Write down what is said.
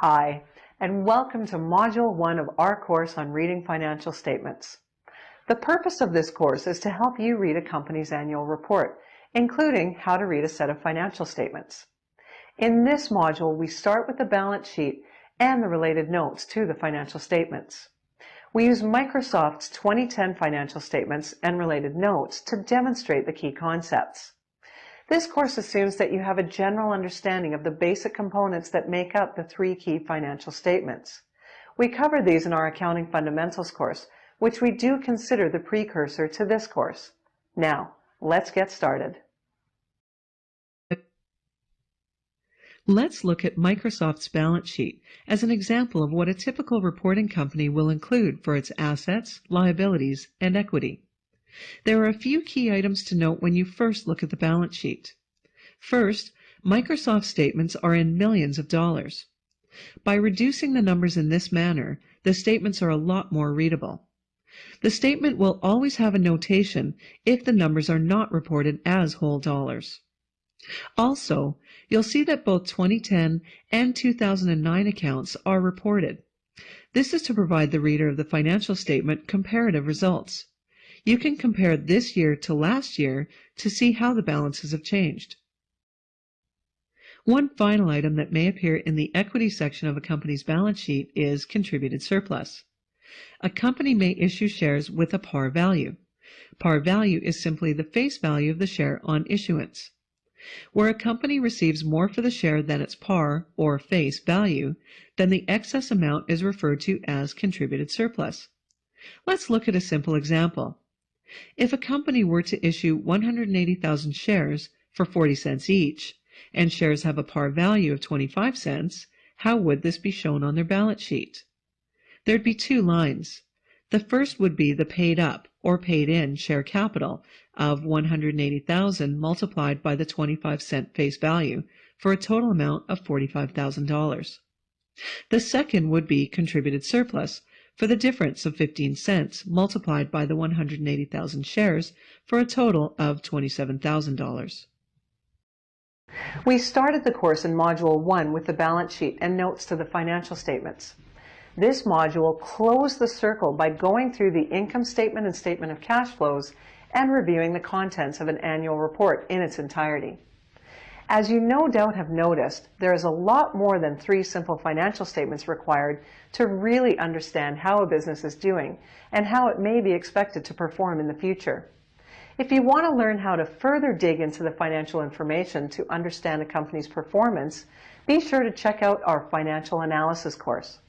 Hi, and welcome to Module 1 of our course on reading financial statements. The purpose of this course is to help you read a company's annual report, including how to read a set of financial statements. In this module, we start with the balance sheet and the related notes to the financial statements. We use Microsoft's 2010 financial statements and related notes to demonstrate the key concepts. This course assumes that you have a general understanding of the basic components that make up the three key financial statements. We covered these in our Accounting Fundamentals course, which we do consider the precursor to this course. Now, let's get started. Let's look at Microsoft's balance sheet as an example of what a typical reporting company will include for its assets, liabilities, and equity. There are a few key items to note when you first look at the balance sheet. First, Microsoft statements are in millions of dollars. By reducing the numbers in this manner, the statements are a lot more readable. The statement will always have a notation if the numbers are not reported as whole dollars. Also, you'll see that both 2010 and 2009 accounts are reported. This is to provide the reader of the financial statement comparative results. You can compare this year to last year to see how the balances have changed. One final item that may appear in the equity section of a company's balance sheet is contributed surplus. A company may issue shares with a par value. Par value is simply the face value of the share on issuance. Where a company receives more for the share than its par or face value, then the excess amount is referred to as contributed surplus. Let's look at a simple example. If a company were to issue 180,000 shares for 40 cents each, and shares have a par value of 25 cents, how would this be shown on their balance sheet? There'd be two lines. The first would be the paid up or paid in share capital of 180,000 multiplied by the 25-cent face value for a total amount of $45,000. The second would be contributed surplus for the difference of 15 cents multiplied by the 180,000 shares for a total of $27,000. We started the course in Module 1 with the balance sheet and notes to the financial statements. This module closed the circle by going through the income statement and statement of cash flows and reviewing the contents of an annual report in its entirety. As you no doubt have noticed, there is a lot more than three simple financial statements required to really understand how a business is doing and how it may be expected to perform in the future. If you want to learn how to further dig into the financial information to understand a company's performance, be sure to check out our financial analysis course.